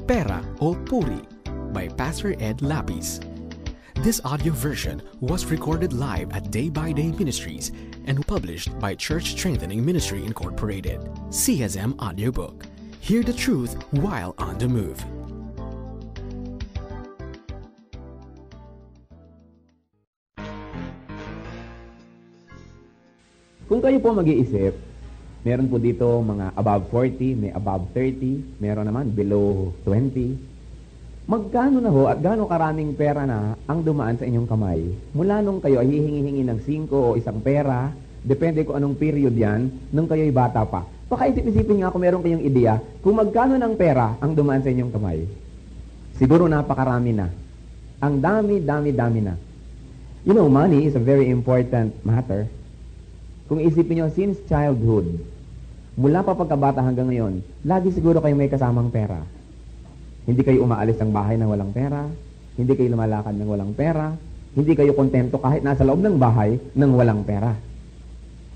Pera o Puri by Pastor Ed Lapis. This audio version was recorded live at Day by Day Ministries and published by Church Strengthening Ministry Incorporated, CSM Audiobook. Hear the truth while on the move. Kung kayo po mag-iisip, meron po dito mga above 40, may above 30, meron naman below 20. Magkano na ho at gaano karaming pera na ang dumaan sa inyong kamay? Mula nung kayo ay hihingi-hingi ng 5 o isang pera, depende kung anong period yan, nung kayo ay bata pa. Pakaisip-isipin nga kung meron kayong ideya kung magkano ng pera ang dumaan sa inyong kamay. Siguro napakarami na. Ang dami na. You know, money is a very important matter. Kung isipin nyo, since childhood, mula pa pagkabata hanggang ngayon, lagi siguro kayo may kasamang pera. Hindi kayo umaalis ng bahay nang walang pera, hindi kayo lumalakad nang walang pera, hindi kayo kontento kahit nasa loob ng bahay nang walang pera.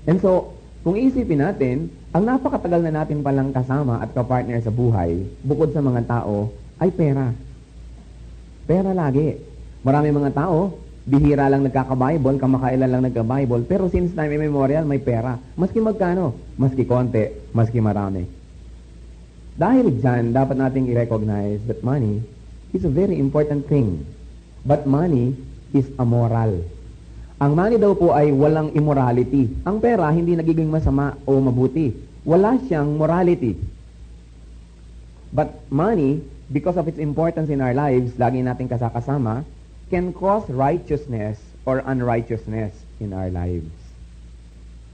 And so, kung isipin natin, ang napakatagal na natin palang kasama at kapartner sa buhay, bukod sa mga tao, ay pera. Pera lagi. Marami mga tao, bihira lang nagkaka-Bible, kamakailan lang nagka-Bible, pero since time immemorial, may pera. Maski magkano, maski konti, maski marami. Dahil dyan, dapat nating i-recognize that money is a very important thing. But money is amoral. Ang money daw po ay walang immorality. Ang pera hindi nagiging masama o mabuti. Wala siyang morality. But money, because of its importance in our lives, lagi nating kasakasama, can cause righteousness or unrighteousness in our lives.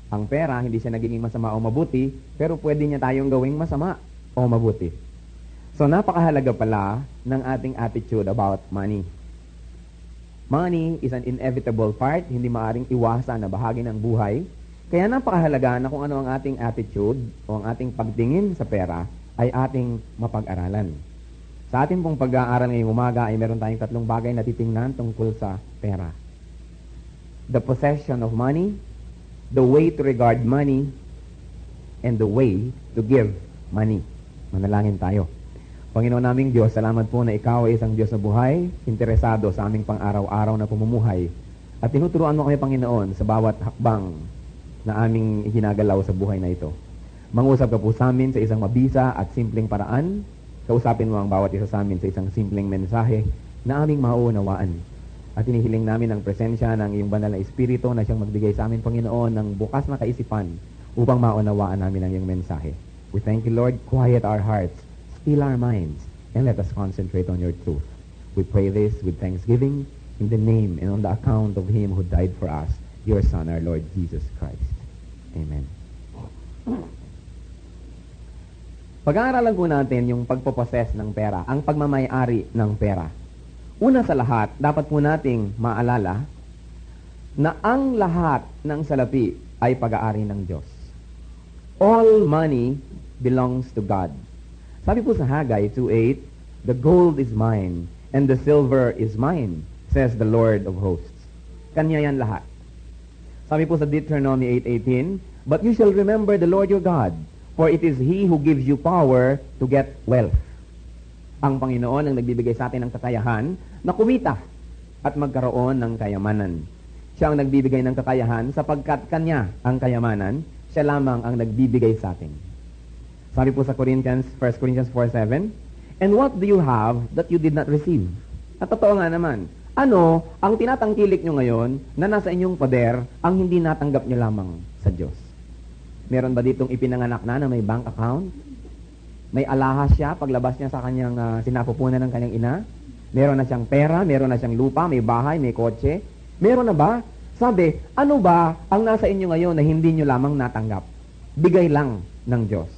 Ang pera, hindi siya nagiging masama o mabuti, pero pwede niya tayong gawing masama o mabuti. So, napakahalaga pala ng ating attitude about money. Money is an inevitable part, hindi maaring iwasan na bahagi ng buhay. Kaya napakahalaga na kung ano ang ating attitude o ang ating pagtingin sa pera ay ating mapag-aralan. Sa ating pong pag-aaral ngayong umaga ay meron tayong 3 bagay na titingnan tungkol sa pera. The possession of money, the way to regard money, and the way to give money. Manalangin tayo. Panginoon naming Diyos, salamat po na Ikaw ay isang Diyos na buhay, interesado sa aming pang-araw-araw na pamumuhay. At tinuturuan mo kami, Panginoon, sa bawat hakbang na aming ginagalaw sa buhay na ito. Mangusap ka po sa amin sa isang mabisa at simpleng paraan. Kausapin mo ang bawat isa sa amin sa isang simpleng mensahe na aming mauunawaan. At hinihiling namin ang presensya ng iyong banal na Espiritu na siyang magbigay sa amin, Panginoon, ng bukas na kaisipan upang maunawaan namin ang iyong mensahe. We thank you, Lord. Quiet our hearts, still our minds, and let us concentrate on your truth. We pray this with thanksgiving in the name and on the account of Him who died for us, your Son, our Lord Jesus Christ. Amen. Pag-aaralan po natin yung pagpoposes ng pera, ang pagmamay-ari ng pera. Una sa lahat, dapat po nating maalala na ang lahat ng salapi ay pag-aari ng Diyos. All money belongs to God. Sabi po sa Haggai 2:8, "The gold is mine, and the silver is mine, says the Lord of hosts." Kanya yan lahat. Sabi po sa Deuteronomy 8:18, "But you shall remember the Lord your God, for it is He who gives you power to get wealth." Ang Panginoon ang nagbibigay sa atin ng kakayahan na kumita at magkaroon ng kayamanan. Siya ang nagbibigay ng kakayahan sapagkat Kanya ang kayamanan, siya lamang ang nagbibigay sa atin. Sabi po sa 1 Corinthians 4:7, "And what do you have that you did not receive?" At totoo nga naman, ano ang tinatangkilik nyo ngayon na nasa inyong poder ang hindi natanggap nyo lamang sa Diyos? Meron ba ditong ipinanganak na may bank account? May alahas siya paglabas niya sa kanyang sinapupunan ng kanyang ina? Meron na siyang pera, meron na siyang lupa, may bahay, may kotse? Meron na ba? Sabi, ano ba ang nasa inyo ngayon na hindi nyo lamang natanggap? Bigay lang ng Diyos.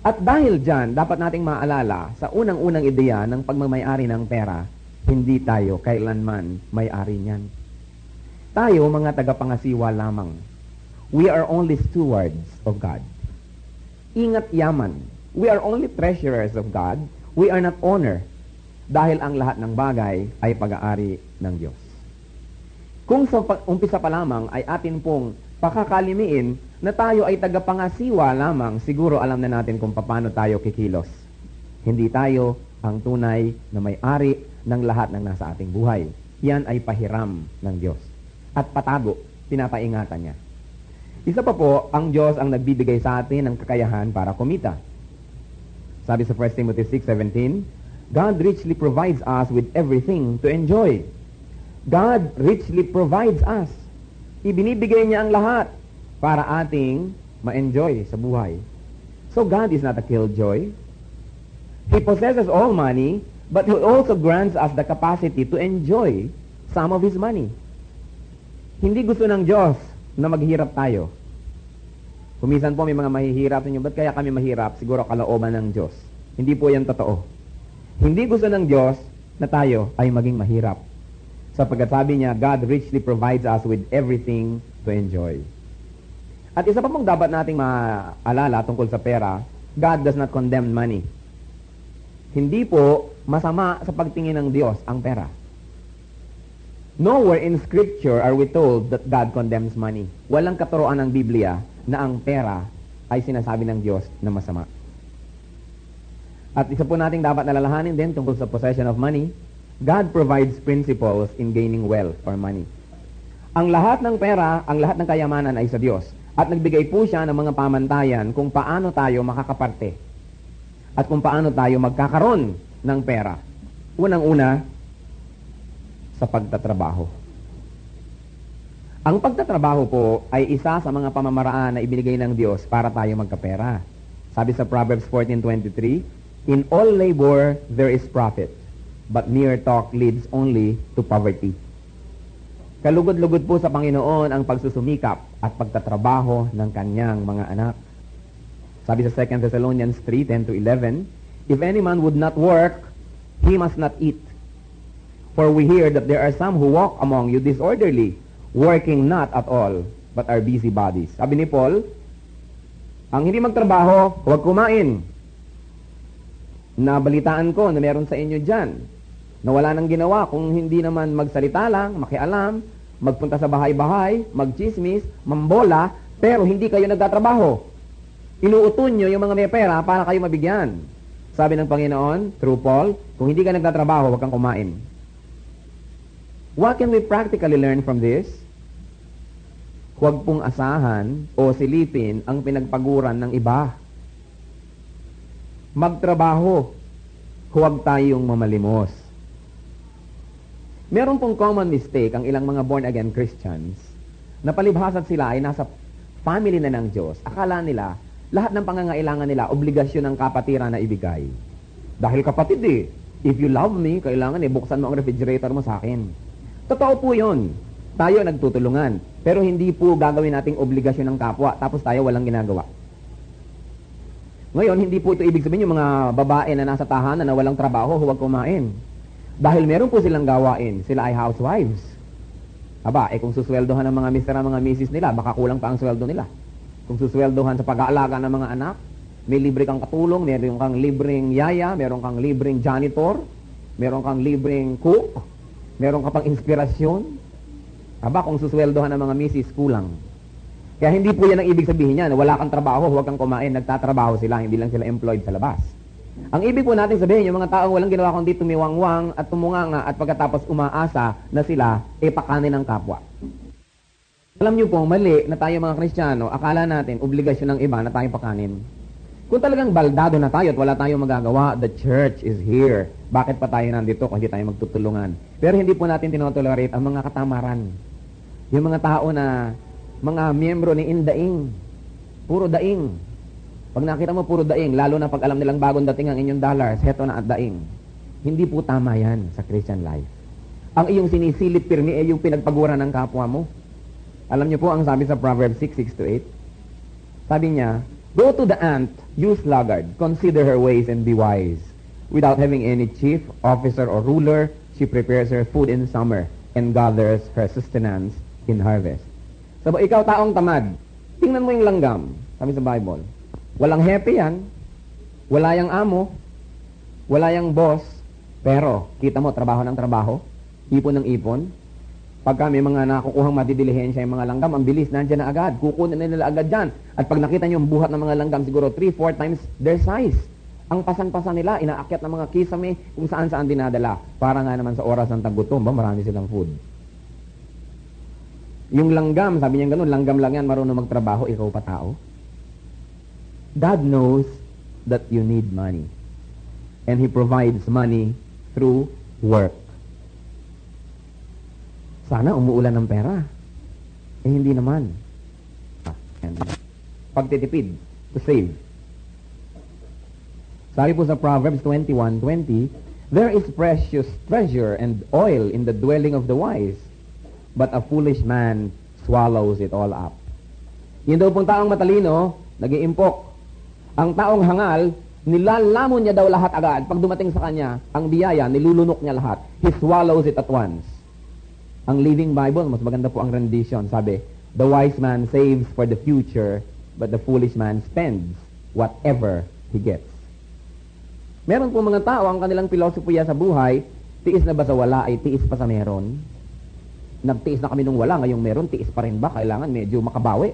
At dahil dyan, dapat nating maalala sa unang-unang ideya ng pagmamayari ng pera, hindi tayo kailanman may-ari niyan. Tayo, mga tagapangasiwa lamang. We are only stewards of God. Ingat yaman. We are only treasurers of God. We are not owner. Dahil ang lahat ng bagay ay pag-aari ng Diyos. Kung sa umpisa pa lamang ay atin pong pakakalimiin na tayo ay tagapangasiwa lamang, siguro alam na natin kung paano tayo kikilos. Hindi tayo ang tunay na may-ari ng lahat ng nasa ating buhay. Yan ay pahiram ng Diyos. At patago, pinapaingatan niya. Isa pa po, ang Diyos ang nagbibigay sa atin ng kakayahan para kumita. Sabi sa 1 Timothy 6:17, God richly provides us with everything to enjoy. God richly provides us. Ibinibigay niya ang lahat para ating ma-enjoy sa buhay. So God is not a killjoy. He possesses all money, but He also grants us the capacity to enjoy some of His money. Hindi gusto ng Diyos na maghirap tayo. Kumisan po may mga mahihirap sa inyo, ba't kaya kami mahirap? Siguro kalooban ng Diyos. Hindi po yan totoo. Hindi gusto ng Diyos na tayo ay maging mahirap. Sapagkat sabi niya, God richly provides us with everything to enjoy. At isa pa pong dapat nating maalala tungkol sa pera, God does not condemn money. Hindi po masama sa pagtingin ng Diyos ang pera. Nowhere in Scripture are we told that God condemns money. Walang katuroan ng Biblia na ang pera ay sinasabi ng Diyos na masama. At isa po nating dapat nalalahanin din tungkol sa possession of money, God provides principles in gaining wealth or money. Ang lahat ng pera, ang lahat ng kayamanan ay sa Diyos. At nagbigay po siya ng mga pamantayan kung paano tayo makakaparte. At kung paano tayo magkakaroon ng pera. Unang-una, sa pagtatrabaho. Ang pagtatrabaho po ay isa sa mga pamamaraan na ibinigay ng Diyos para tayo magkapera. Sabi sa Proverbs 14:23, in all labor there is profit, but mere talk leads only to poverty. Kalugod-lugod po sa Panginoon ang pagsusumikap at pagtatrabaho ng kanyang mga anak. Sabi sa 2 Thessalonians 3:10-11, if any man would not work, he must not eat. For we hear that there are some who walk among you disorderly, working not at all, but are busybodies. Sabi ni Paul, ang hindi magtrabaho, huwag kumain. Nabalitaan ko na meron sa inyo dyan, na wala nang ginawa kung hindi naman magsalita lang, makialam, magpunta sa bahay-bahay, magchismis, mambola, pero hindi kayo nagtatrabaho. Inuuton nyo yung mga may pera para kayo mabigyan. Sabi ng Panginoon, through Paul, kung hindi ka nagtatrabaho, huwag kang kumain. What can we practically learn from this? Huwag pong asahan o silipin ang pinagpaguran ng iba. Magtrabaho. Huwag tayong mamalimos. Meron pong common mistake ang ilang mga born-again Christians na palibhasat sila ay nasa family na ng Diyos. Akala nila, lahat ng pangangailangan nila, obligasyon ng kapatiran na ibigay. Dahil kapatid if you love me, kailangan buksan mo ang refrigerator mo sa akin. Totoo po yun. Tayo nagtutulungan. Pero hindi po gagawin nating obligasyon ng kapwa, tapos tayo walang ginagawa. Ngayon, hindi po ito ibig sabihin yung mga babae na nasa tahanan na walang trabaho, huwag kumain. Dahil meron po silang gawain. Sila ay housewives. Aba, kung susweldohan ng mga mister at mga misis nila, baka kulang pa ang sweldo nila. Kung susweldohan sa pag-aalaga ng mga anak, may libre kang katulong, meron kang libreng yaya, meron kang libreng janitor, meron kang libreng cook, meron ka pang inspirasyon. Aba, kung susweldohan ng mga misis, kulang. Kaya hindi po yan ang ibig sabihin niya, na wala kang trabaho, huwag kang kumain, nagtatrabaho sila, hindi lang sila employed sa labas. Ang ibig po natin sabihin, yung mga taong walang ginawa kundi tumiwangwang at tumunganga at pagkatapos umaasa na sila, pakanin ng kapwa. Alam niyo po, mali na tayo mga Kristiyano, akala natin, obligasyon ng iba na tayong pakanin. Kung talagang baldado na tayo at wala tayong magagawa, the church is here. Bakit pa tayo nandito kung hindi tayo magtutulungan? Pero hindi po natin tinotolerate ang mga katamaran. Yung mga tao na mga miyembro ni Indaing. Puro daing. Pag nakita mo puro daing, lalo na pag alam nilang bagong dating ang inyong dollars, heto na at daing. Hindi po tama yan sa Christian life. Ang iyong sinisilip pirmi ay yung pinagpaguran ng kapwa mo. Alam niyo po ang sabi sa Proverbs 6:6-8. Sabi niya, go to the ant, you sluggard, consider her ways and be wise. Without having any chief, officer, or ruler, she prepares her food in summer and gathers her sustenance in harvest. So, ikaw taong tamad, tingnan mo yung langgam, sabi sa Bible. Walang happy yan, wala yang amo, wala yang boss, pero, kita mo, trabaho ng trabaho, ipon ng ipon. Pagka may mga nakukuhang madidilihensya yung mga langgam, ang bilis, nandiyan na agad, kukunin na nila agad dyan. At pag nakita nyo yung buhat ng mga langgam, siguro 3-4 times their size. Ang pasan-pasan nila, inaakyat ng mga kisame, kung saan-saan dinadala. Para nga naman sa oras ng tagutom, marami silang food. Yung langgam, sabi niya ganun, langgam lang yan, marunong magtrabaho, ikaw pa tao. God knows that you need money. And He provides money through work. Sana umuulan ng pera. Hindi naman. Pagtitipid, to save. Sabi po sa Proverbs 21:20, there is precious treasure and oil in the dwelling of the wise, but a foolish man swallows it all up. Yun daw pong taong matalino, nag-iimpok. Ang taong hangal, nilalamon niya daw lahat agad. Pag dumating sa kanya, ang biyaya, nilulunok niya lahat. He swallows it at once. Ang Living Bible, mas maganda po ang rendition. Sabi, the wise man saves for the future, but the foolish man spends whatever he gets. Meron po mga tao, ang kanilang pilosopiya sa buhay, tiis na ba sa wala ay tiis pa sa meron? Nagtiis na kami nung wala, ngayong meron, tiis pa rin ba? Kailangan medyo makabawi.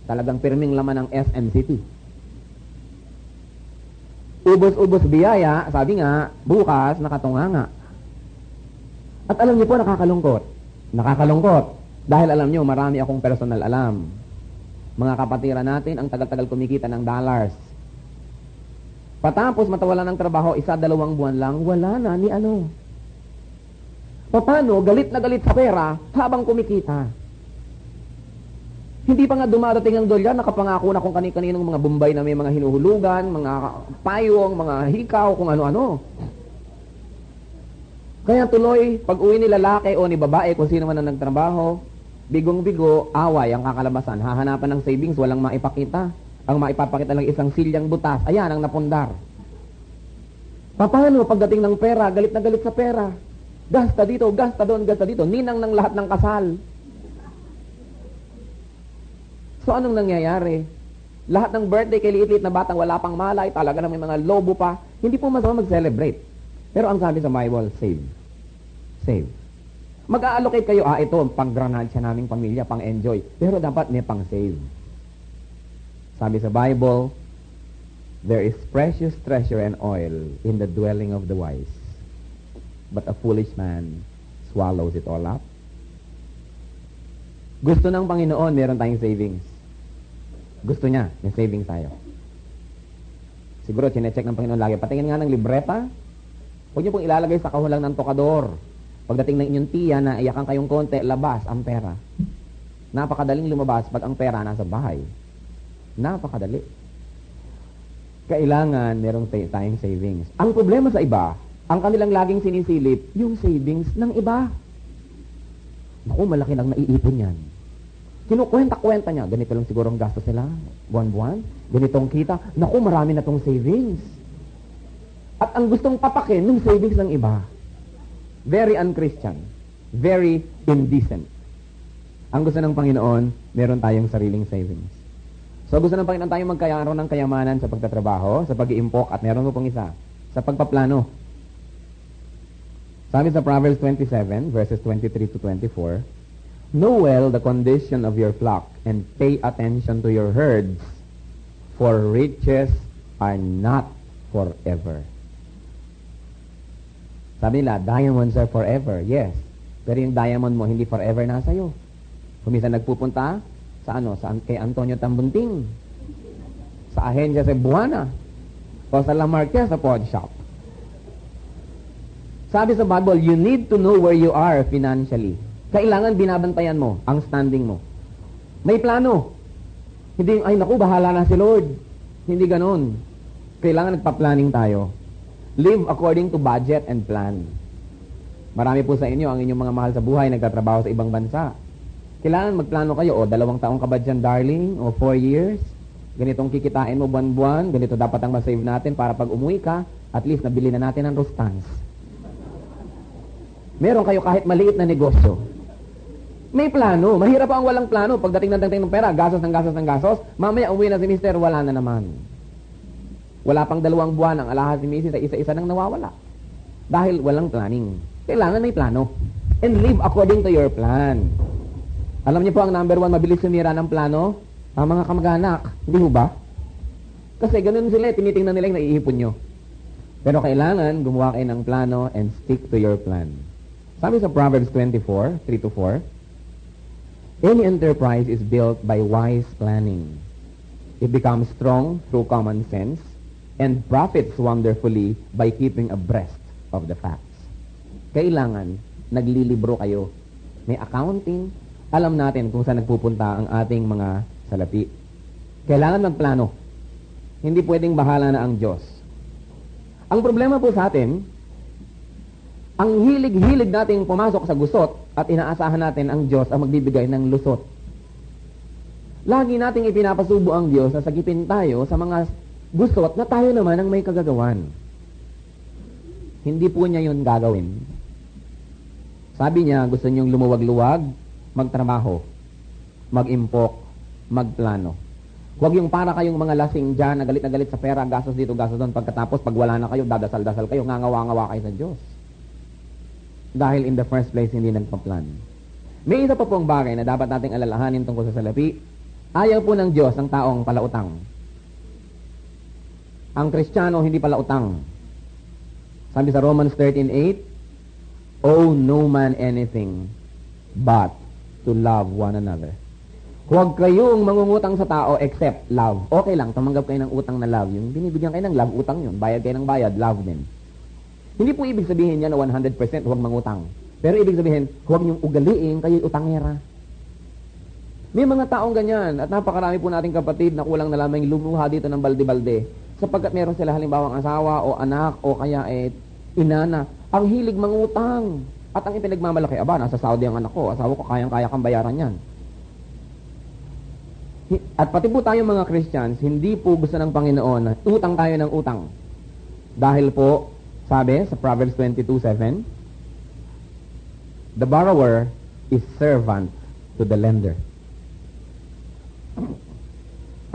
Talagang pirming laman ng SM City. Ubos-ubos biyaya, sabi nga, bukas nakatunganga. At alam niyo po, nakakalungkot. Nakakalungkot. Dahil alam niyo, marami akong personal alam. Mga kapatiran natin, ang tagal-tagal kumikita ng dollars. Patapos matawala ng trabaho, 1-2 buwan lang, wala na ni ano. Paano? Galit na galit sa pera habang kumikita. Hindi pa nga dumarating ang dolyar, nakapangako na kung kani-kaninong mga Bombay na may mga hinuhulugan, mga payong, mga hikaw, kung ano-ano. Kaya tuloy, pag uwi ni lalaki o ni babae, kung sino man ang nagtrabaho, bigong-bigo, away ang kakalabasan. Hahanapan ng savings, walang maipakita. Ang maipapakita lang isang silyang butas. Ayan, ang napundar. Paano pagdating ng pera, galit na galit sa pera? Gasta dito, gasta doon, gasta dito. Ninang ng lahat ng kasal. So, anong nangyayari? Lahat ng birthday kay liit-liit na batang wala pang malay, talaga na may mga lobo pa. Hindi po masama mag-celebrate. Pero ang sabi sa Bible, save. Save. Mag-a-allocate kayo, ito, pang-granansya naming pamilya, pang-enjoy. Pero dapat may pang-save. Sabi sa Bible, there is precious treasure and oil in the dwelling of the wise, but a foolish man swallows it all up. Gusto ng Panginoon, meron tayong savings. Gusto niya, may savings tayo. Siguro, chinecheck ng Panginoon lagi. Patingin nga ng libreta, huwag niyo pong ilalagay sa kahulang ng tokador. Pagdating ng inyong tiya na iyakan kayong konti, labas ang pera. Napakadaling lumabas pag ang pera nasa bahay. Napakadali. Kailangan merong tayong savings. Ang problema sa iba, ang kanilang laging sinisilip, yung savings ng iba. Naku, malaki lang naiipon yan. Kinukwenta-kwenta niya, ganito lang siguro ang gastos nila, buwan-buwan, ganitong kita, naku, marami na tong savings. At ang gustong papakin ng savings ng iba, very un-Christian, very indecent. Ang gusto ng Panginoon, meron tayong sariling savings. So gusto ng Panginoon tayong magkaroon ng kayamanan sa pagtatrabaho, sa pag-iimpok, at meron mo pong isa, sa pagpaplano. Sabi sa Proverbs 27, verses 23 to 24, know well the condition of your flock, and pay attention to your herds, for riches are not forever. Sabi nila, diamonds are forever. Yes. Pero yung diamond mo, hindi forever nasa iyo. Kuminsan nagpupunta, kay Antonio Tambunting, sa ahensya sa Buwana, o sa La Marquez sa pawn shop. Sabi sa Bible, you need to know where you are financially. Kailangan binabantayan mo ang standing mo. May plano. Hindi, ay naku, bahala na si Lord. Hindi ganon. Kailangan nagpa-planning tayo. Live according to budget and plan. Marami po sa inyo, ang inyong mga mahal sa buhay, nagtatrabaho sa ibang bansa. Kailangan magplano kayo, 2 taong ka ba dyan, darling, o 4 years, ganitong kikitain mo buwan-buwan, ganito dapat ang masave natin para pag umuwi ka, at least nabili na natin ang Rustans. Meron kayo kahit maliit na negosyo. May plano. Mahirap ang walang plano. Pagdating ng pera, gasos ng gasos, mamaya umuwi na si Mister, wala na naman. Wala pang 2 buwan ang alahas ni Mrs. ay isa-isa nang nawawala. Dahil walang planning. Kailangan may plano. And live according to your plan. Alam niyo po ang number 1 mabilis sumira ng plano? Ang mga kamag-anak. Hindi ho ba? Kasi ganun sila, tinitingnan nila yung naiipon nyo. Pero kailangan gumawa kayo ng plano and stick to your plan. Sabi sa Proverbs 24, 3-4, any enterprise is built by wise planning. It becomes strong through common sense and profits wonderfully by keeping abreast of the facts. Kailangan naglilibro kayo. May accounting, alam natin kung saan nagpupunta ang ating mga salapi. Kailangan magplano. Hindi pwedeng bahala na ang Diyos. Ang problema po sa atin, ang hilig-hilig nating pumasok sa gusot at inaasahan natin ang Diyos ang magbibigay ng lusot. Lagi nating ipinapasubo ang Diyos na sagipin tayo sa mga gusot na tayo naman ang may kagagawan. Hindi po niya yun gagawin. Sabi niya, gusto niyong lumuwag-luwag, magtrabaho, mag-impok, magplano. Huwag yung para kayong mga lasing dyan, na galit sa pera, gastos dito, gastos doon. Pagkatapos, pag wala na kayo, dadasal-dasal kayo, ngangawa-ngawa kayo sa Diyos. Dahil in the first place, hindi nagpa-plan. May isa pa pong bagay na dapat nating alalahanin tungkol sa salapi. Ayaw po ng Diyos ang taong palautang. Ang Kristiyano hindi palautang. Sabi sa Romans 13:8, owe no man anything but to love one another. Huwag kayong mangungutang sa tao except love. Okay lang, tumanggap kayo ng utang na love. Yung binibigyan kayo ng love, utang yun. Bayad kayo ng bayad, love din. Hindi po ibig sabihin niya na 100% huwag mangutang. Pero ibig sabihin, huwag niyong ugaliin, kayo'y utangera. May mga taong ganyan, at napakarami po nating kapatid na kulang na lamang lumuha dito ng balde-balde. Sapagkat meron sila halimbawang asawa o anak o kaya inana, ang hilig mangutang. At ang ipinagmamalaki, nasa Saudi ang anak ko, asawa ko, kayang-kaya kang bayaran yan. At pati po tayong mga Christians, hindi po gusto ng Panginoon na utang tayo ng utang. Dahil po, sabi sa Proverbs 22:7, the borrower is servant to the lender.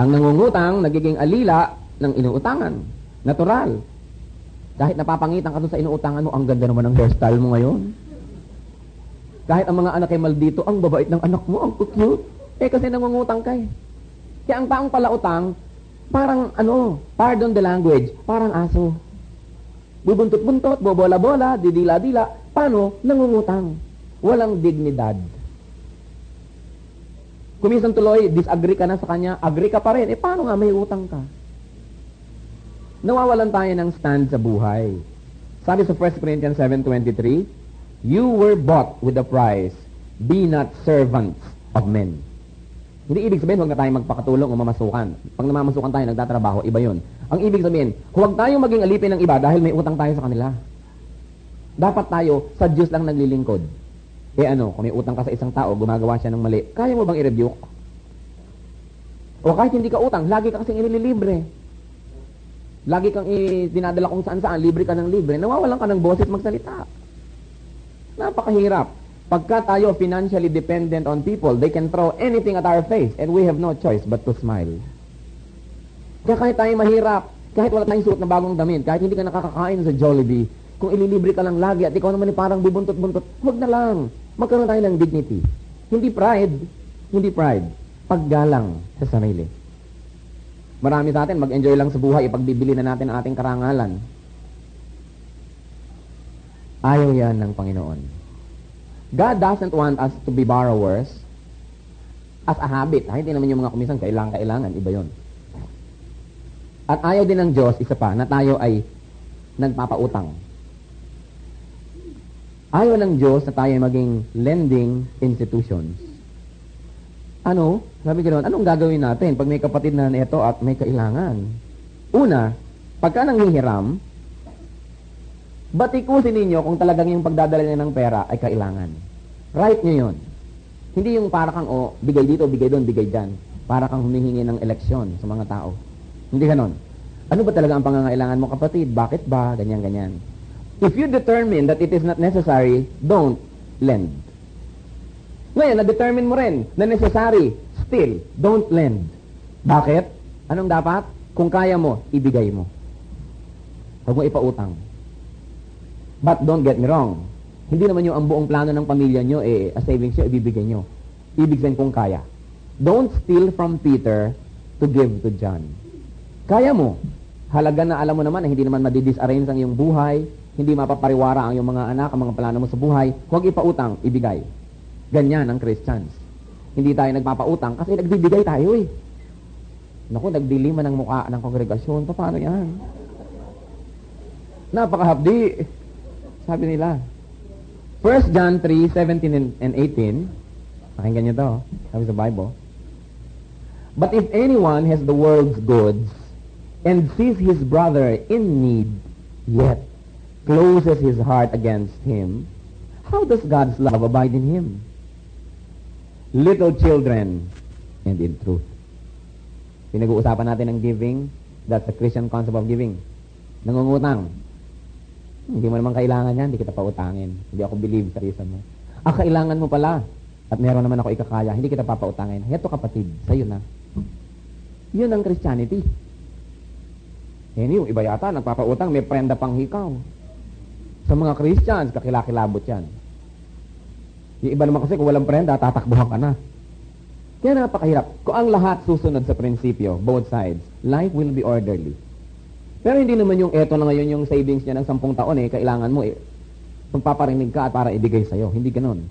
Ang nangungutang, nagiging alila ng inuutangan. Natural. Kahit napapangitan ka doon sa inuutangan mo, ang ganda naman ng hairstyle mo ngayon. Kahit ang mga anak ay maldito, ang babait ng anak mo, ang cute. Kasi nangungutang ka eh. Kaya ang taong palautang, parang pardon the language, parang aso. Bubuntot-buntot, bobola-bola, didila-dila. Paano? Nangungutang. Walang dignidad. Kuminsan tuloy, disagree ka na sa kanya, agree ka pa rin. Paano nga may utang ka? Nawawalan tayo ng stand sa buhay. Sabi sa 1 Corinthians 7:23, you were bought with a price. Be not servants of men. Hindi ibig sabihin, huwag na tayo magpakatulong o mamasukan. Pag namamasukan tayo, nagtatrabaho, iba yun. Ang ibig sabihin, huwag tayong maging alipin ng iba dahil may utang tayo sa kanila. Dapat tayo sa Diyos lang naglilingkod. Kung may utang ka sa isang tao, gumagawa siya ng mali, kaya mo bang i-rebuke? O kahit hindi ka utang, lagi ka kasing inililibre. Lagi kang dinadala kung saan-saan, libre ka ng libre, nawawalan ka ng boses magsalita. Napakahirap. Pagka tayo financially dependent on people, they can throw anything at our face and we have no choice but to smile. Kaya kahit tayo mahirap, kahit wala tayong suot na bagong damit, kahit hindi ka nakakakain sa Jollibee, kung ililibre ka lang lagi at ikaw naman parang bubuntot-buntot, huwag na lang. Magkaroon tayo ng dignity. Hindi pride. Paggalang sa sarili. Marami sa atin, mag-enjoy lang sa buhay, ipagbibili na natin ang ating karangalan. Ayaw yan ng Panginoon. God doesn't want us to be borrowers as a habit. Hindi naman yung mga kumisan, kailangan, iba yun. At ayaw din ng Diyos, isa pa, na tayo ay nagpapautang. Ayaw ng Diyos na tayo ay maging lending institutions. Sabi ganoon, anong gagawin natin pag may kapatid na ito at may kailangan? Una, pagka nanghihiram, batikusin ninyo kung talagang yung pagdadala niya ng pera ay kailangan. Right nyo yun. Hindi yung para kang, bigay dito, bigay doon, bigay dyan. Para kang humihingi ng eleksyon sa mga tao. Hindi ganon. Ano ba talaga ang pangangailangan mo, kapatid? Bakit ba? Ganyan. If you determine that it is not necessary, don't lend. Ngayon, na-determine mo rin na necessary, still, don't lend. Bakit? Anong dapat? Kung kaya mo, ibigay mo. Huwag mo ipautang. But don't get me wrong. Hindi naman yung ang buong plano ng pamilya nyo, a savings nyo, ibibigay nyo. Ibig sabihin kung kaya. Don't steal from Peter to give to John. Kaya mo. halaga na alam mo naman na hindi naman madidisarrange ang iyong buhay, hindi mapapariwara ang iyong mga anak, ang mga plano mo sa buhay, huwag ipautang, ibigay. Ganyan ang Christians. Hindi tayo nagpapautang kasi nagbibigay tayo eh. Naku, nagdiliman ng mukha ng kongregasyon. Paano yan? Napakahapdi. Sabi nila. 1 John 3:17 and 18. Pakinggan niyo to. Sabi sa Bible. But if anyone has the world's goods and sees his brother in need, yet closes his heart against him, how does God's love abide in him? Little children, and in truth. Pinag-uusapan natin ng giving. That's the Christian concept of giving. Nangungutang. Hindi mo naman kailangan yan, hindi kita pautangin. Hindi ako believe sa reason mo. Kailangan mo pala. At meron naman ako ikakaya, hindi kita papautangin. Heto kapatid, sa'yo na. Yun ang Christianity. Yung iba yata, nagpapautang, may prenda pang hikaw. Sa mga Christians, kakilakilabot yan. Yung iba naman kasi kung walang prenda, tatakbuhan ka na. Kaya napakahirap. Kung ang lahat susunod sa prinsipyo, both sides, life will be orderly. Pero hindi naman yung eto na ngayon yung savings niya ng 10 taon kailangan mo magpaparinig ka at para ibigay sa'yo. Hindi ganun.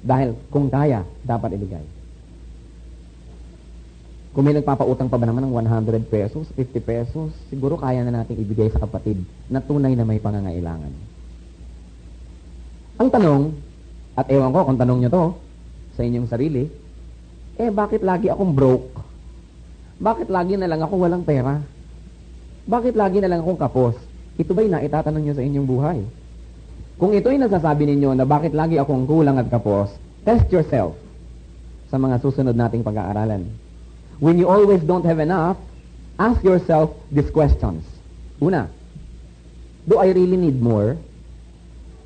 Dahil kung kaya, dapat ibigay. Kung may nagpapautang pa ba naman ng 100 pesos, 50 pesos, siguro kaya na natin ibigay sa kapatid na tunay na may pangangailangan. Ang tanong, at ewan ko kung tanong nyo to sa inyong sarili, bakit lagi akong broke? Bakit lagi na lang ako walang pera? Bakit lagi na lang akong kapos? Ito ba'y naitatanong nyo sa inyong buhay? Kung ito'y nasasabi ninyo na bakit lagi akong kulang at kapos, test yourself sa mga susunod nating pag-aaralan. When you always don't have enough, ask yourself these questions. Una, do I really need more?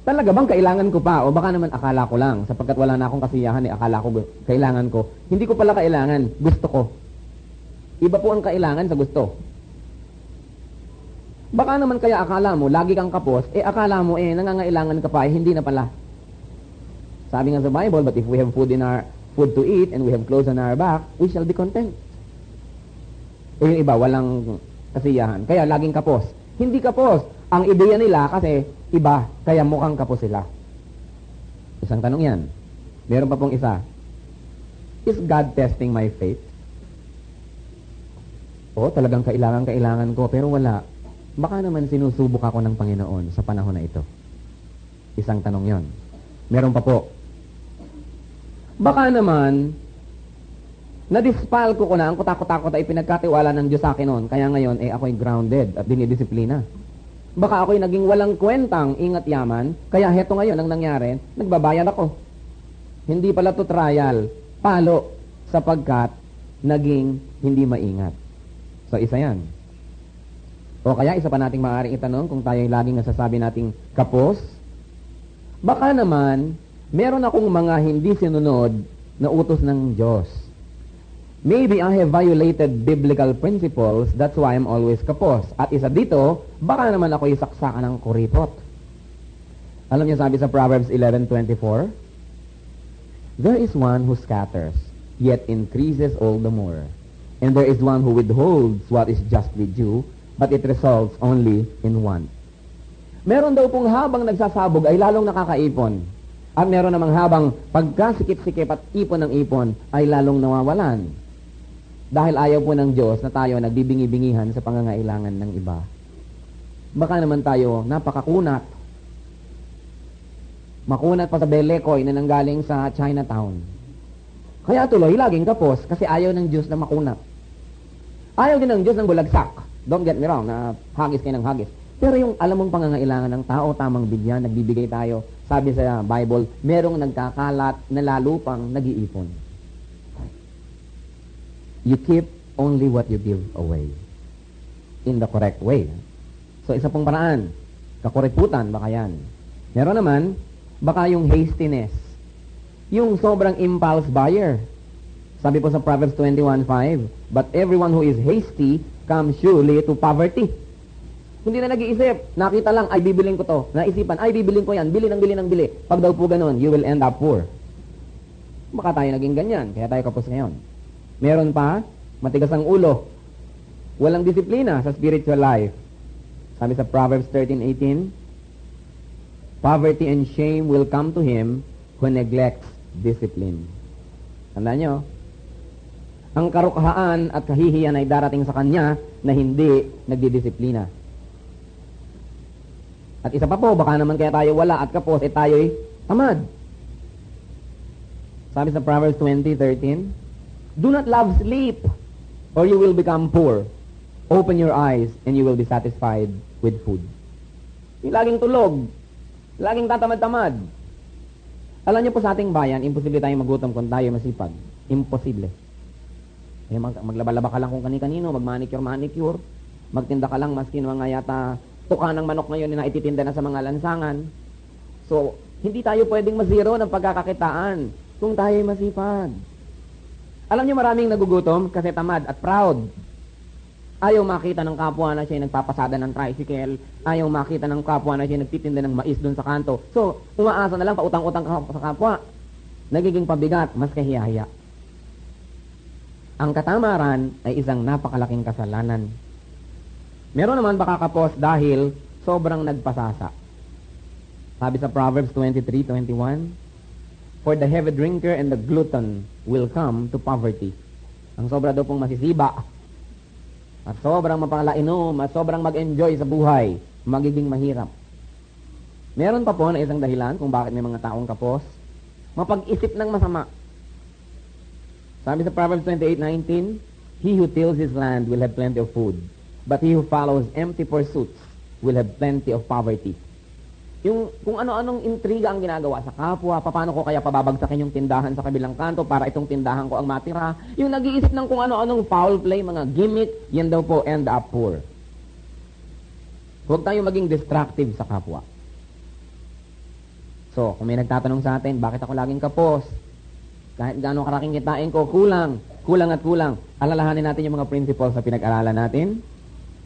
Talaga bang kailangan ko pa? O baka naman akala ko lang, sapagkat wala na akong kasiyahan, akala ko kailangan ko. Hindi ko pala kailangan, gusto ko. Iba po ang kailangan sa gusto. Baka naman kaya akala mo, lagi kang kapos, akala mo nangangailangan ka pa, hindi na pala. Sabi nga sa Bible, but if we have food to eat and we have clothes on our back, we shall be content. Yung iba, walang kasiyahan. Kaya laging kapos. Hindi kapos. Ang ideya nila kasi iba, kaya mukhang kapos sila. Isang tanong yan. Meron pa pong isa. Is God testing my faith? Talagang kailangan ko, pero wala. Baka naman sinusubok ako ng Panginoon sa panahon na ito. Isang tanong yon. Meron pa po. Baka naman, nadispal ko na, ang kutakot-takot ay pinagkatiwala ng Diyos sa akin noon. Kaya ngayon, ako'y grounded at dinidisiplina. Baka ako'y naging walang kwentang ingat yaman, kaya heto ngayon ang nangyari, nagbabayad ako. Hindi pala to trial, palo, sapagkat naging hindi maingat. So, isa yan. O kaya, isa pa nating maaaring itanong kung tayo'y laging nasasabi nating kapos. Baka naman, meron akong mga hindi sinunod na utos ng Diyos. Maybe I have violated biblical principles, that's why I'm always kapos. At isa dito, baka naman ako isaksakan ng kuripot. Alam niyo sabi sa Proverbs 11:24, there is one who scatters, yet increases all the more. And there is one who withholds what is justly due, but it results only in want. Meron daw pong habang nagsasabog ay lalong nakakaipon. At meron namang habang pagkasikip-sikip at ipon ng ipon ay lalong nawawalan. Dahil ayaw po ng Diyos na tayo nagbibingi-bingihan sa pangangailangan ng iba. Baka naman tayo napakakunat. Makunat pa sa belekoy na nanggaling sa Chinatown. Kaya tuloy, laging kapos kasi ayaw ng Diyos na makunat. Ayaw din ng Diyos ng bulagsak. Don't get me wrong, na hagis kayo ng hagis. Pero yung alam mong pangangailangan ng tao, tamang bigyan, nagbibigay tayo. Sabi sa Bible, merong nagkakalat na lalo pang nag-iipon. You keep only what you give away. In the correct way. So, isa pong paraan. Kakuriputan, baka yan. Meron naman, baka yung hastiness. Yung sobrang impulse buyer. Sabi po sa Proverbs 21:5, but everyone who is hasty comes surely to poverty. Hindi na nag-iisip. Nakita lang, ay bibiling ko to. Naisipan, ay bibiling ko yan. Bili ng bili. Pag daw po ganun, you will end up poor. Baka tayo naging ganyan. Kaya tayo kapos ngayon. Meron pa, matigas ang ulo. Walang disiplina sa spiritual life. Sabi sa Proverbs 13:18, poverty and shame will come to him who neglects discipline. Tandaan nyo, ang karukhaan at kahihiyan ay darating sa kanya na hindi nagdidisiplina. At isa pa po, baka naman kaya tayo wala at kapos, tayo'y tamad. Sabi sa Proverbs 20:13, do not love sleep, or you will become poor. Open your eyes, and you will be satisfied with food. Yung laging tulog, laging tatamad-tamad. Alam niyo po sa ating bayan, imposible tayong magutom kung tayo masipag. Imposible. Maglaba-laba ka lang kung kani-kanino, mag-manicure, magtinda ka lang maski mga yata tuka ng manok ngayon na ititinda na sa mga lansangan. So, hindi tayo pwedeng mazero ng pagkakakitaan kung tayo'y masipag. Alam niyo maraming nagugutom kasi tamad at proud. Ayaw makita ng kapwa na siya nagpapasada ng tricycle. Ayaw makita ng kapwa na siya nagtitinda ng mais doon sa kanto. So, umaasa na lang pautang-utang sa kapwa. Nagiging pabigat, mas kahiyahiya. Ang katamaran ay isang napakalaking kasalanan. Meron naman baka kapos dahil sobrang nagpasasa. Sabi sa Proverbs 23:21, for the heavy drinker and the glutton will come to poverty. Ang sobra daw pong masisiba at sobrang mapalainom at sobrang mag-enjoy sa buhay, magiging mahirap. Meron pa po na isang dahilan kung bakit may mga taong kapos, mapag-isip ng masama. Sabi sa Proverbs 28:19, he who tills his land will have plenty of food, but he who follows empty pursuits will have plenty of poverty. Yung kung ano-anong intriga ang ginagawa sa kapwa, paano ko kaya pababagsakin yung tindahan sa kabilang kanto para itong tindahan ko ang matira, yung nag-iisip ng kung ano-anong foul play, mga gimmick, yan daw po end up poor. Huwag tayong maging destructive sa kapwa. So, kung may nagtatanong sa atin, bakit ako laging kapos? Kahit gaano karaking kitain ko, kulang at kulang. Alalahanin natin yung mga principles na pinag-aralan natin.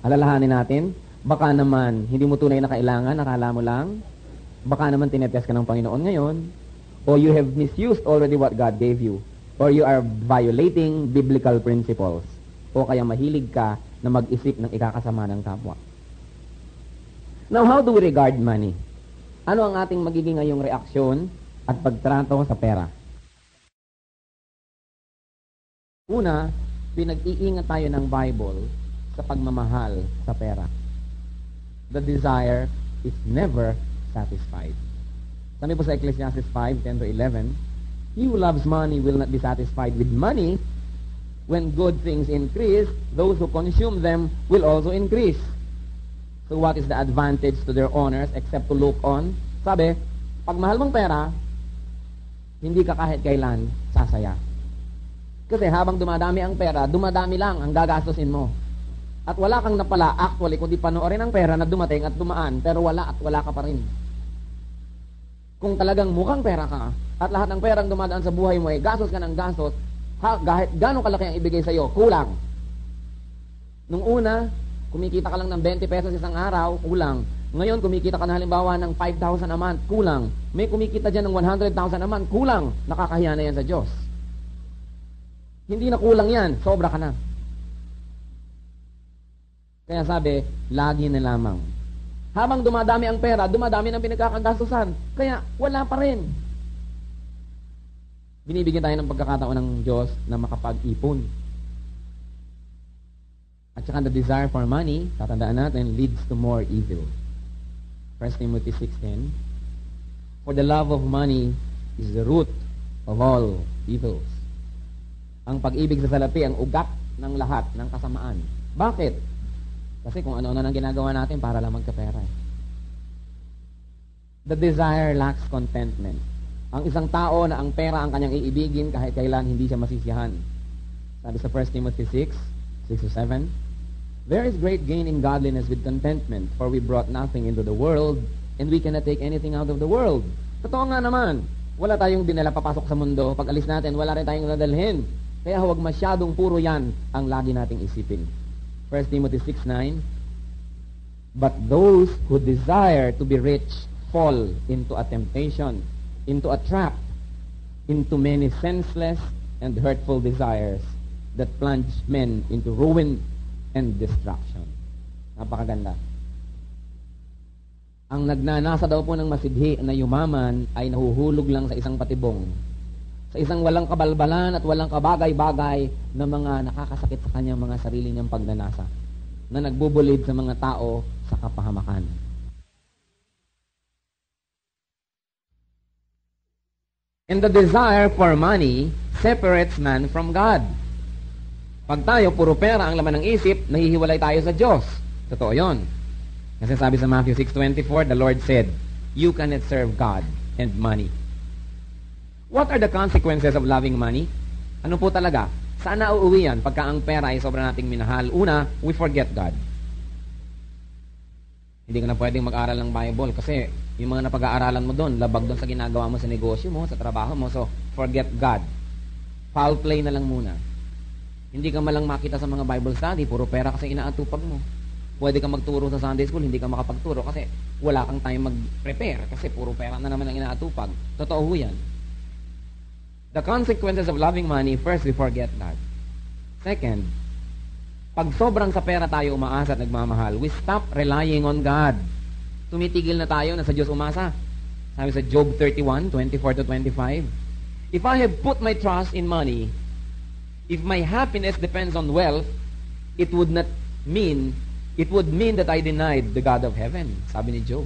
Alalahanin natin, baka naman hindi mo tunay na kailangan, akala mo lang. Baka naman tinetest ka ng Panginoon ngayon. Or you have misused already what God gave you. Or you are violating biblical principles. O kaya mahilig ka na mag-isip ng ikakasama ng kapwa. Now, how do we regard money? Ano ang ating magiging ngayong reaksyon at pagtrato sa pera? Una, pinag-iingat tayo ng Bible sa pagmamahal sa pera. The desire is never satisfied. Sabi po sa Ecclesiastes 5:10-11, he who loves money will not be satisfied with money. When good things increase, those who consume them will also increase. So what is the advantage to their owners except to look on? Sabi, pag mahal mong pera, hindi ka kahit kailan sasaya. Kasi habang dumadami ang pera, dumadami lang ang gagastusin mo. At wala kang napala, actually, kundi panoorin ang pera na dumating at dumaan, pero wala ka pa rin. Kung talagang mukhang pera ka, at lahat ng perang dumadaan sa buhay mo ay gastos ka ng gastos, kahit gano'ng kalaki ang ibigay sa iyo, kulang. Nung una, kumikita ka lang ng 20 pesos isang araw, kulang. Ngayon, kumikita ka na halimbawa ng 5,000 a month, kulang. May kumikita dyan ng 100,000 a month, kulang. Nakakahiya na yan sa Diyos. Hindi na kulang yan, sobra ka na. Kaya sabi, lagi na lamang. Habang dumadami ang pera, dumadami ng pinagkakagastusan. Kaya wala pa rin. Binibigyan tayo ng pagkakataon ng Diyos na makapag-ipon. At saka the desire for money, tatandaan natin, leads to more evil. 1 Timothy 6:10, for the love of money is the root of all evils. Ang pag-ibig sa salapi, ang ugat ng lahat ng kasamaan. Bakit? Kasi kung ano-ano nang ginagawa natin para lang magkapera. The desire lacks contentment. Ang isang tao na ang pera ang kanyang iibigin kahit kailan hindi siya masisiyahan. Sabi sa 1 Timothy 6:6-7, there is great gain in godliness with contentment, for we brought nothing into the world, and we cannot take anything out of the world. Totoo nga naman, wala tayong dinala papasok sa mundo. Pag alis natin, wala rin tayong nadalhin. Kaya huwag masyadong puro yan ang lagi nating isipin. 1 Timothy 6:9, but those who desire to be rich fall into a temptation, into a trap, into many senseless and hurtful desires that plunge men into ruin and destruction. Napakaganda. Ang nagnanasa daw po ng masidhi na yumaman ay nahuhulog lang sa isang patibong. Sa isang walang kabalbalan at walang kabagay-bagay na mga nakakasakit sa kanyang mga sarili niyang pagnanasa na nagbubulid sa mga tao sa kapahamakan. And the desire for money separates man from God. Pag tayo, puro pera ang laman ng isip, nahihiwalay tayo sa Diyos. Totoo yun. Kasi sabi sa Matthew 6:24, the Lord said, "You cannot serve God and money." What are the consequences of loving money? Ano po talaga? Saan nauuwi yan pagka ang pera ay sobrang nating minahal? Una, we forget God. Hindi ka na pwedeng mag-aral ng Bible kasi yung mga napag-aaralan mo doon, labag doon sa ginagawa mo sa negosyo mo, sa trabaho mo. So, forget God. Foul play na lang muna. Hindi ka malang makita sa mga Bible study, puro pera kasi inaatupag mo. Pwede ka magturo sa Sunday school, hindi ka makapagturo kasi wala kang time mag-prepare kasi puro pera na naman ang inaatupag. Totoo ho yan. The consequences of loving money, first, we forget God. Second, pag sobrang sa pera tayo umaasa at nagmamahal, we stop relying on God. Tumitigil na tayo na sa Diyos umasa. Sabi sa Job 31:24-25, if I have put my trust in money, if my happiness depends on wealth, it would mean that I denied the God of heaven. Sabi ni Job.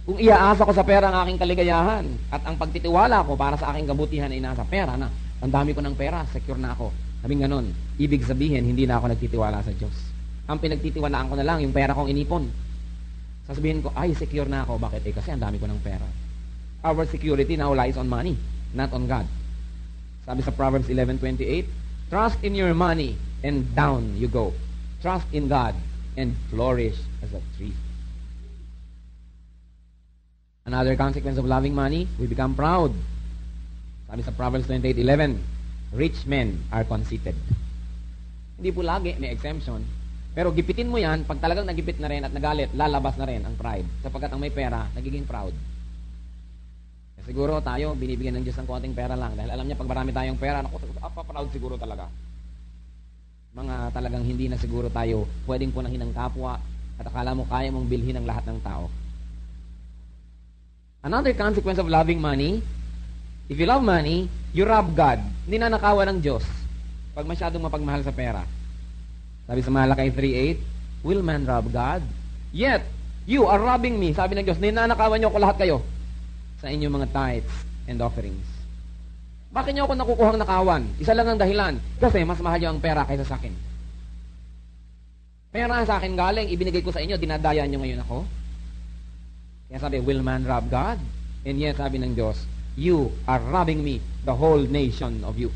Kung iaasa ko sa pera ang aking kaligayahan at ang pagtitiwala ko para sa aking kabutihan ay nasa pera na, ang dami ko ng pera, secure na ako. Sabing ganon, ibig sabihin, hindi na ako nagtitiwala sa Diyos. Ang pinagtitiwalaan ko na lang, yung pera kong inipon. Sasabihin ko, ay, secure na ako. Bakit? Kasi ang dami ko ng pera. Our security now lies on money, not on God. Sabi sa Proverbs 11:28, trust in your money and down you go. Trust in God and flourish as a tree. Another consequence of loving money, we become proud. Sabi sa Proverbs 28:11, rich men are conceited. Hindi po lagi, may exemption. Pero gipitin mo yan, pag talagang nagipit na rin at nagalit, lalabas na rin ang pride. Sapagkat ang may pera, nagiging proud. Siguro tayo, binibigyan ng Diyos ng konting pera lang. Dahil alam niya, pag marami tayong pera, naku, proud siguro talaga. Mga talagang hindi na siguro tayo pwedeng punahin ng kapwa at akala mo kaya mong bilhin ang lahat ng tao. Another consequence of loving money, if you love money, you rob God. Ninanakawan ng Diyos pag masyadong mapagmahal sa pera. Sabi sa Malakay 3:8, will man rob God? Yet, you are robbing me. Sabi ng Diyos, ninanakawan niyo ako lahat kayo sa inyong mga tithes and offerings. Bakit niyo ako nakukuhang nakawan? Isa lang ang dahilan. Kasi mas mahal niyo ang pera kaysa sa akin. Pera sa akin galing, ibinigay ko sa inyo, dinadaya niyo ngayon ako. Kaya sabi, will man rob God? And yet, sabi ng Diyos, you are robbing me, the whole nation of you.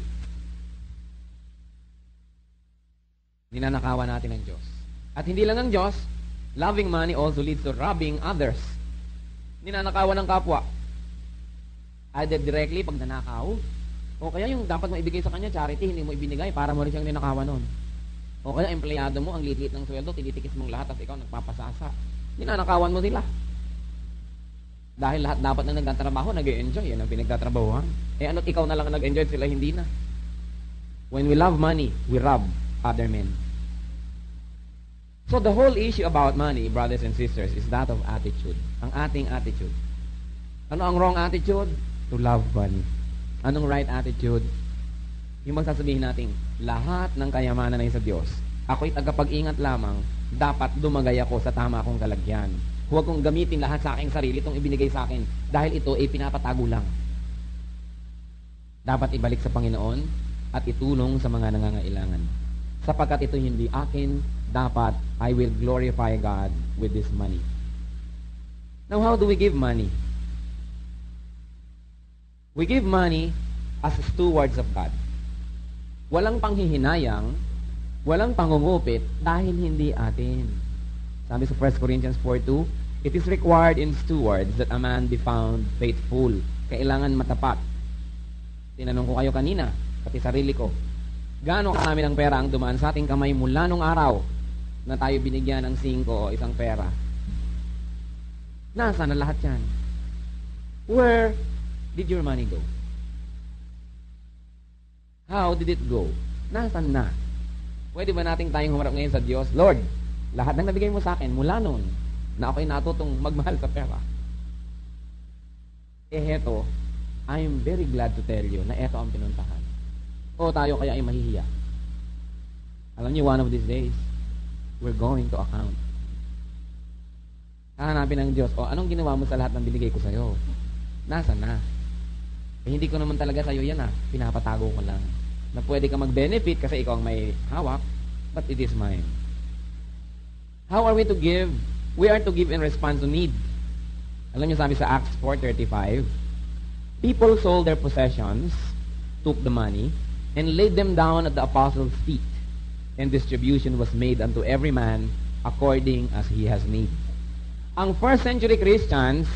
Ninanakawan natin ang Diyos. At hindi lang ang Diyos, loving money also leads to robbing others. Ninanakawan ng kapwa. Either directly pag nanakaw, o kaya yung dapat mo ibigay sa kanya, charity, hindi mo ibinigay para mo rin siyang ninakawan nun. O kaya empleyado mo, ang liit-liit ng sweldo, tinitikis mong lahat, at ikaw nagpapasasa. Ninanakawan mo sila. Dahil lahat dapat na nagtatrabaho, nag-e-enjoy. Yan ang pinagtatrabahuhan. Ano't ikaw na lang nag-enjoy, sila hindi na. When we love money, we rob other men. So the whole issue about money, brothers and sisters, is that of attitude. Ang ating attitude. Ano ang wrong attitude? To love money. Anong right attitude? Yung magsasabihin natin, lahat ng kayamanan ay sa Diyos. Ako'y tagapag-ingat lamang, dapat dumagay ako sa tama kong kalagyan. Huwag kong gamitin lahat sa aking sarili itong ibinigay sa akin dahil ito ay pinapatago lang. Dapat ibalik sa Panginoon at itulong sa mga nangangailangan. Sapagkat ito hindi akin, dapat I will glorify God with this money. Now, how do we give money? We give money as stewards of God. Walang panghihinayang, walang pangungupit dahil hindi atin. Sabi sa 1 Corinthians 4:2, it is required in stewards that a man be found faithful. Kailangan matapat. Tinanong ko kayo kanina, pati sarili ko, gaano karami ng pera ang dumaan sa ating kamay mula nung araw na tayo binigyan ng 5 o isang pera? Nasaan na lahat yan? Where did your money go? How did it go? Nasaan na? Pwede ba nating tayong humarap ngayon sa Diyos? Lord, lahat ng nabigay mo sa akin mula noon na ako'y natutong magmahal sa pera. Heto, I am very glad to tell you na eto ang pinuntahan. O tayo kaya ay mahihiya. Alam niyo, one of these days, we're going to account. Hahanapin ng Diyos, anong ginawa mo sa lahat ng binigay ko sa'yo? Nasaan na? Hindi ko naman talaga sa'yo yan pinapatago ko lang. Na pwede ka mag-benefit kasi ikaw ang may hawak, but it is mine. How are we to give? We are to give in response to need. Alam niyo, sabi sa Acts 4:35, people sold their possessions, took the money, and laid them down at the apostles' feet, and distribution was made unto every man according as he has need. Ang first century Christians,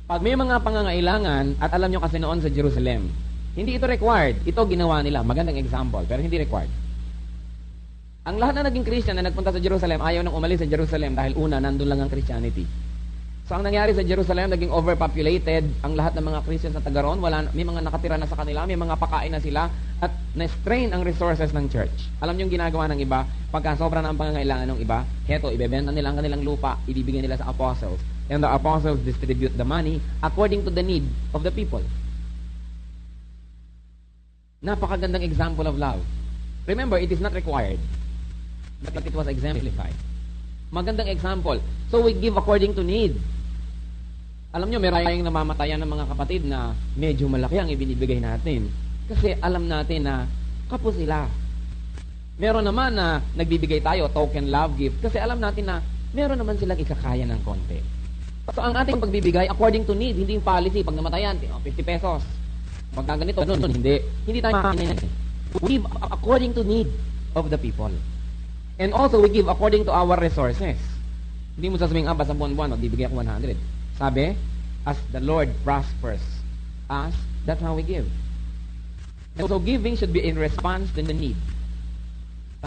pag may mga pangangailangan, at alam nyo kasi noon sa Jerusalem, hindi ito required. Ito ginawa nila. Magandang example, pero hindi required. Ang lahat na naging Christian na nagpunta sa Jerusalem, ayaw nang umalis sa Jerusalem dahil una, nandun lang ang Christianity. So ang nangyari sa Jerusalem, naging overpopulated. Ang lahat ng mga Christians na taga roon, may mga nakatira na sa kanila, may mga pakain na sila, at na-strain ang resources ng church. Alam niyo yung ginagawa ng iba, pagka sobra na ang pangangailangan ng iba, heto, ibebenta nila ang kanilang lupa, ibibigay nila sa apostles. And the apostles distribute the money according to the need of the people. Napakagandang example of love. Remember, it is not required, but it was exemplified. Magandang example. So we give according to need. Alam nyo, meron tayong namamatayan ng mga kapatid na medyo malaki ang ibinibigay natin. Kasi alam natin na kapos sila. Meron naman na nagbibigay tayo, token love gift, kasi alam natin na meron naman silang ikakaya ng konti. So ang ating pagbibigay, according to need, hindi yung policy. Pag namatayan, 50 pesos. Pag ganito, hindi. Hindi tayo makakain. We give according to need of the people. And also, we give according to our resources. Hindi mo sasabihin, basta buwan-buwan, magbibigay ako 100. Sabi, as the Lord prospers us, that's how we give. And so, giving should be in response to the need.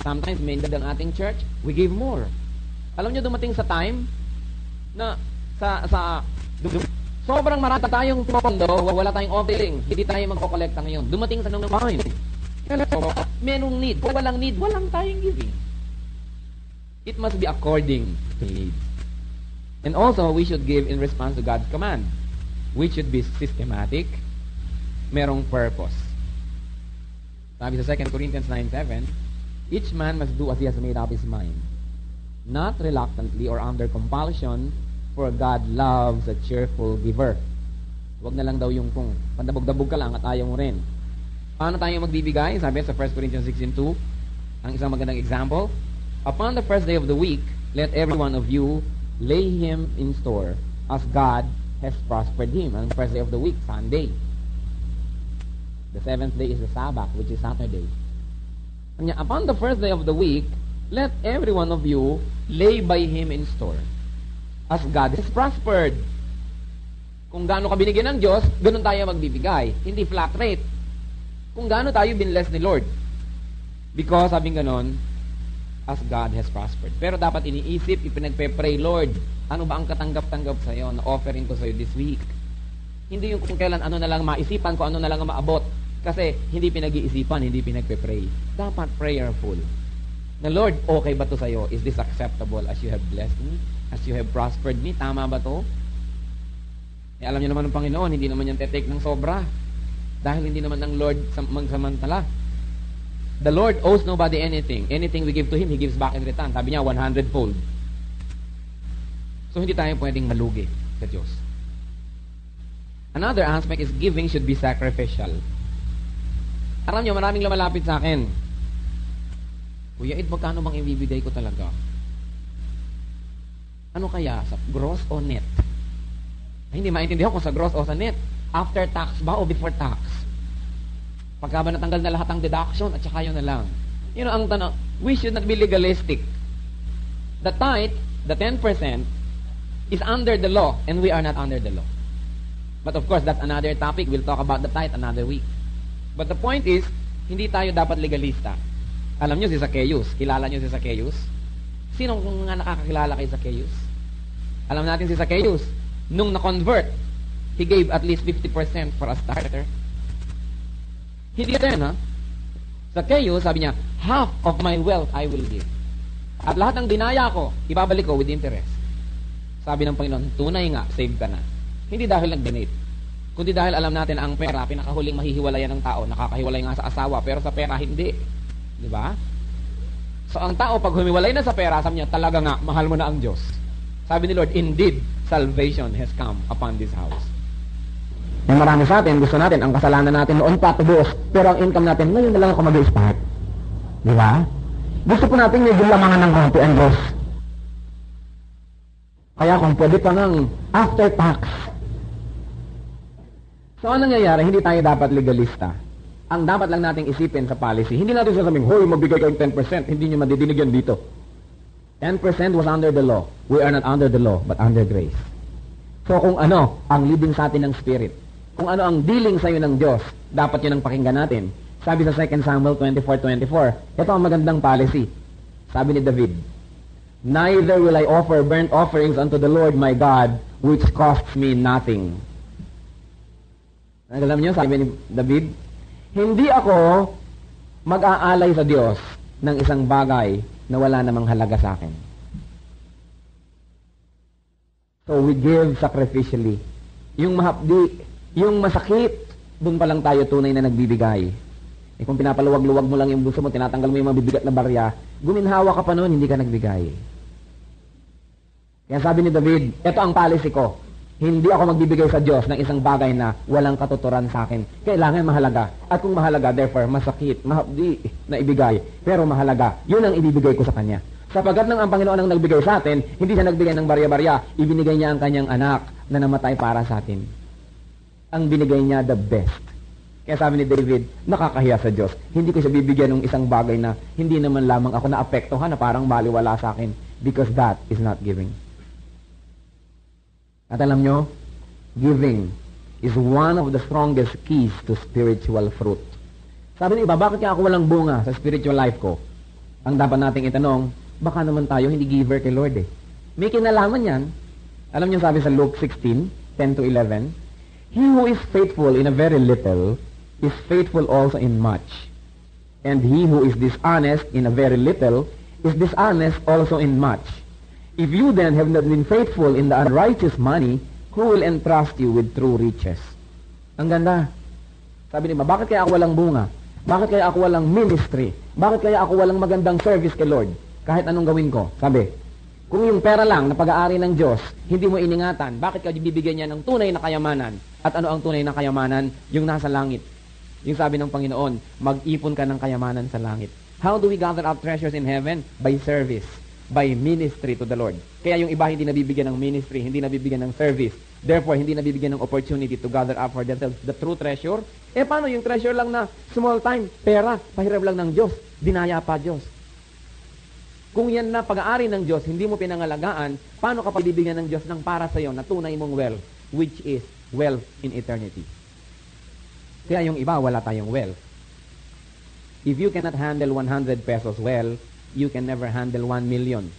Sometimes, may need ang ating church, we give more. Alam nyo, dumating sa time na sobrang marami tayong pondo, wala tayong offering, hindi tayo magko-collecta ngayon. Dumating sa nung time. Merong need. Kung walang need, walang tayong giving. It must be according to needs. And also, we should give in response to God's command. We should be systematic, merong purpose. Sabi sa 2 Corinthians 9:7, each man must do as he has made up his mind, not reluctantly or under compulsion, for God loves a cheerful giver. Huwag na lang daw yung kung pandabog-dabog ka lang at ayaw mo rin. Paano tayo magbibigay? Sabi sa 1 Corinthians 16:2, ang isang magandang example, upon the first day of the week, let every one of you lay him in store as God has prospered him. Ang first day of the week, Sunday. The seventh day is the Sabbath, which is Saturday. Upon the first day of the week, let every one of you lay by him in store as God has prospered. Kung gaano ka binigyan ng Diyos, ganun tayo magbibigay. Hindi flat rate. Kung gaano tayo binless ni Lord. Because, sabing ganon, as God has prospered. Pero dapat iniisip, ipinagpe-pray, Lord, ano ba ang katanggap-tanggap sa iyo na offering ko sa iyo this week? Hindi yung kung kailan ano na lang maisipan ko, ano na lang maabot. Kasi hindi pinag-iisipan, hindi pinagpe-pray. Dapat prayerful. Na Lord, okay ba to sa iyo? Is this acceptable as you have blessed me? As you have prospered me? Tama ba to? Alam niyo naman ng Panginoon, hindi naman yan tetake ng sobra. Dahil hindi naman ng Lord magsamantala. The Lord owes nobody anything. Anything we give to Him, He gives back in return. Sabi niya, 100-fold. So, hindi tayo pwedeng malugi sa Diyos. Another aspect is giving should be sacrificial. Alam niyo, maraming lumalapit sa akin. Kuya Ed, magkano bang ibibigay ko talaga? Ano kaya? Sa gross o net? Hindi maintindihan kung sa gross o sa net. After tax ba o before tax? Pagka ba natanggal na lahat ang deduction at saka yun na lang. You know, ang tanong, we should not be legalistic. The tithe, the 10%, is under the law and we are not under the law. But of course, that's another topic. We'll talk about the tithe another week. But the point is, hindi tayo dapat legalista. Alam nyo si Zacchaeus. Kilala nyo si Zacchaeus? Sino nga nakakakilala kay Zacchaeus? Alam natin si Zacchaeus. Nung na-convert, he gave at least 50% for a starter. Hindi din, ha? Zacchaeus, sabi niya, half of my wealth I will give. At lahat ng dinaya ko, ibabalik ko with interest. Sabi ng Panginoon, tunay nga, save ka na. Hindi dahil nag-donate, kundi dahil alam natin ang pera, pinakahuling mahihiwalayan ng tao, nakakahiwalay nga sa asawa, pero sa pera hindi. Di ba? So ang tao, pag humiwalay na sa pera, sabi niya, talaga nga, mahal mo na ang Diyos. Sabi ni Lord, indeed, salvation has come upon this house. Yung marami sa atin, gusto natin, ang kasalanan natin noon pa, tubos, pero ang income natin, ngayon na lang ako mag-start. Di ba? Gusto po natin medyo lamangan ng konti ang Diyos. Kaya kung pwede pa ng after tax. So, anong nangyayari? Hindi tayo dapat legalista. Ang dapat lang nating isipin sa policy, hindi natin sasabing, hoy, magbigay kayong 10%, hindi nyo madidinig yan dito. 10% was under the law. We are not under the law, but under grace. So, kung ano ang leading sa atin ng Spirit, kung ano ang dealing sa'yo ng Diyos, dapat yun ang pakinggan natin. Sabi sa 2 Samuel 24:24, ito ang magandang policy. Sabi ni David, neither will I offer burnt offerings unto the Lord my God, which costs me nothing. Alam niyo, sabi ni David, hindi ako mag-aalay sa Diyos ng isang bagay na wala namang halaga sa akin. So we give sacrificially. Yung mahapdi, yung masakit, doon pa lang tayo tunay na nagbibigay. Eh kung pinapaluwag-luwag mo lang yung buso mo, tinatanggal mo yung mabibigat na barya, guminhawa ka pa noon, hindi ka nagbigay. Kaya sabi ni David, ito ang policy ko. Hindi ako magbibigay sa Diyos ng isang bagay na walang katuturan sa akin. Kailangan mahalaga. At kung mahalaga, therefore, masakit, mahapdi na ibigay. Pero mahalaga, yun ang ibibigay ko sa Kanya. Sapagat nang ang Panginoon ang nagbigay sa atin, hindi siya nagbigay ng barya-barya, ibinigay niya ang Kanyang anak na namatay para sa atin. Ang binigay niya, the best. Kaya sabi ni David, nakakahiya sa Diyos. Hindi ko siya bibigyan ng isang bagay na hindi naman lamang ako naapektuhan na parang baliwala sa akin because that is not giving. At alam nyo, giving is one of the strongest keys to spiritual fruit. Sabi ng iba, bakit kaya ako walang bunga sa spiritual life ko? Ang dapat nating itanong, baka naman tayo hindi giver kay Lord eh. May kinalaman yan. Alam nyo sabi sa Luke 16:10-11, he who is faithful in a very little is faithful also in much. And he who is dishonest in a very little is dishonest also in much. If you then have not been faithful in the unrighteous money, who will entrust you with true riches? Ang ganda. Sabi niya, bakit kaya ako walang bunga? Bakit kaya ako walang ministry? Bakit kaya ako walang magandang service kay Lord? Kahit anong gawin ko. Sabi, kung yung pera lang na pag-aari ng Diyos, hindi mo iningatan, bakit ka bibigyan niya ng tunay na kayamanan? At ano ang tunay na kayamanan? Yung nasa langit. Yung sabi ng Panginoon, mag-ipon ka ng kayamanan sa langit. How do we gather up treasures in heaven? By service. By ministry to the Lord. Kaya yung iba hindi nabibigyan ng ministry, hindi nabibigyan ng service. Therefore, hindi nabibigyan ng opportunity to gather up for themselves the true treasure. Eh, paano yung treasure lang na small time, pera, pahiram lang ng Diyos, dinaya pa Diyos. Kung yan na pag-aari ng Diyos, hindi mo pinangalagaan, paano ka pabibigyan ng Diyos ng para sa iyo na tunay mong wealth, which is wealth in eternity. Kaya yung iba, wala tayong wealth. If you cannot handle 100 pesos well, you can never handle 1 million.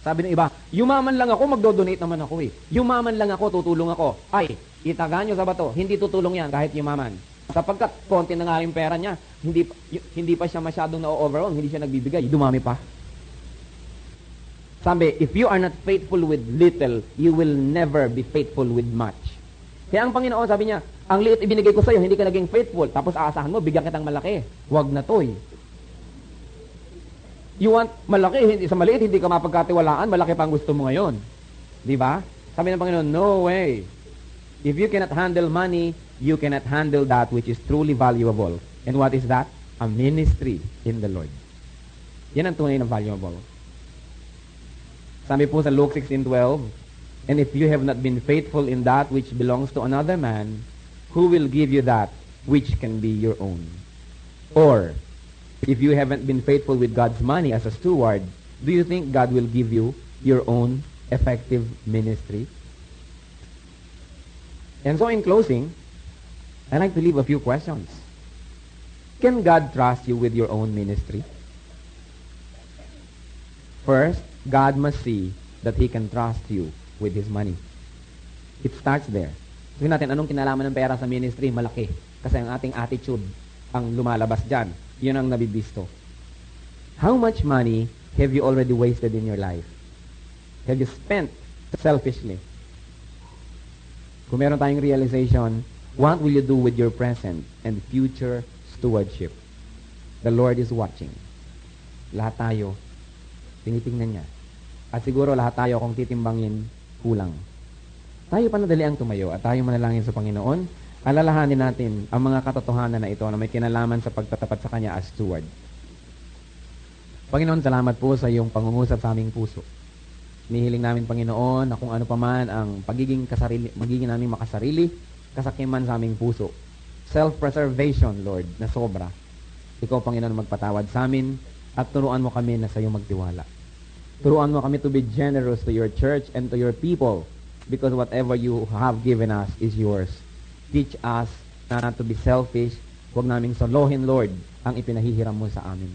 Sabi ng iba, yumaman lang ako, magdodonate naman ako eh. Yumaman lang ako, tutulong ako. Ay, itaga nyo sa bato, hindi tutulong yan kahit yumaman. Sapagkat konti na nga yung pera niya, hindi pa siya masyadong na-overall, hindi siya nagbibigay, dumami pa. Sabi, if you are not faithful with little, you will never be faithful with much. Kaya ang Panginoon, sabi niya, ang liit ibinigay ko sa iyo, hindi ka naging faithful, tapos aasahan mo, bigyan kitang malaki. Huwag na to eh. You want malaki, sa maliit hindi ka mapagkatiwalaan, malaki pa ang gusto mo ngayon. Di ba? Sabi ng Panginoon, no way. If you cannot handle money, you cannot handle that which is truly valuable. And what is that? A ministry in the Lord. Yan ang tunay na valuable. Sabi po sa Luke 16:12, and if you have not been faithful in that which belongs to another man, who will give you that which can be your own? Or, if you haven't been faithful with God's money as a steward, do you think God will give you your own effective ministry? And so in closing, I'd like to leave a few questions. Can God trust you with your own ministry? First, God must see that He can trust you with His money. It starts there. Sabihin natin, anong kinalaman ng pera sa ministry? Malaki. Kasi ang ating attitude, ang lumalabas dyan. Yun ang nabibisto. How much money have you already wasted in your life? Have you spent selfishly? Kung meron tayong realization, what will you do with your present and future stewardship? The Lord is watching. Lahat tayo, tinitingnan niya. At siguro lahat tayo kung titimbangin, kulang. Tayo panadali ang tumayo at tayo manalangin sa Panginoon. Alalahanin natin ang mga katotohanan na ito na may kinalaman sa pagtatapat sa Kanya as steward. Panginoon, salamat po sa iyong pangungusap sa aming puso. Hinihiling namin, Panginoon, na kung ano paman ang magiging namin makasarili, kasakiman sa aming puso. Self-preservation, Lord, na sobra. Ikaw, Panginoon, magpatawad sa amin at turuan mo kami na sa iyo magtiwala. Turuan mo kami to be generous to your church and to your people because whatever you have given us is yours. Teach us not to be selfish. Huwag naming solohin, Lord, ang ipinahihiram mo sa amin.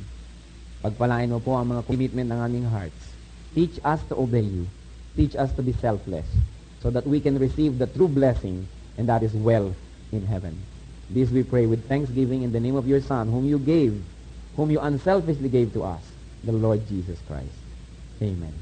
Pagpalain mo po ang mga commitment ng aming hearts. Teach us to obey you. Teach us to be selfless so that we can receive the true blessing, and that is wealth in heaven. This we pray with thanksgiving in the name of your Son, whom you unselfishly gave to us, the Lord Jesus Christ. Amen.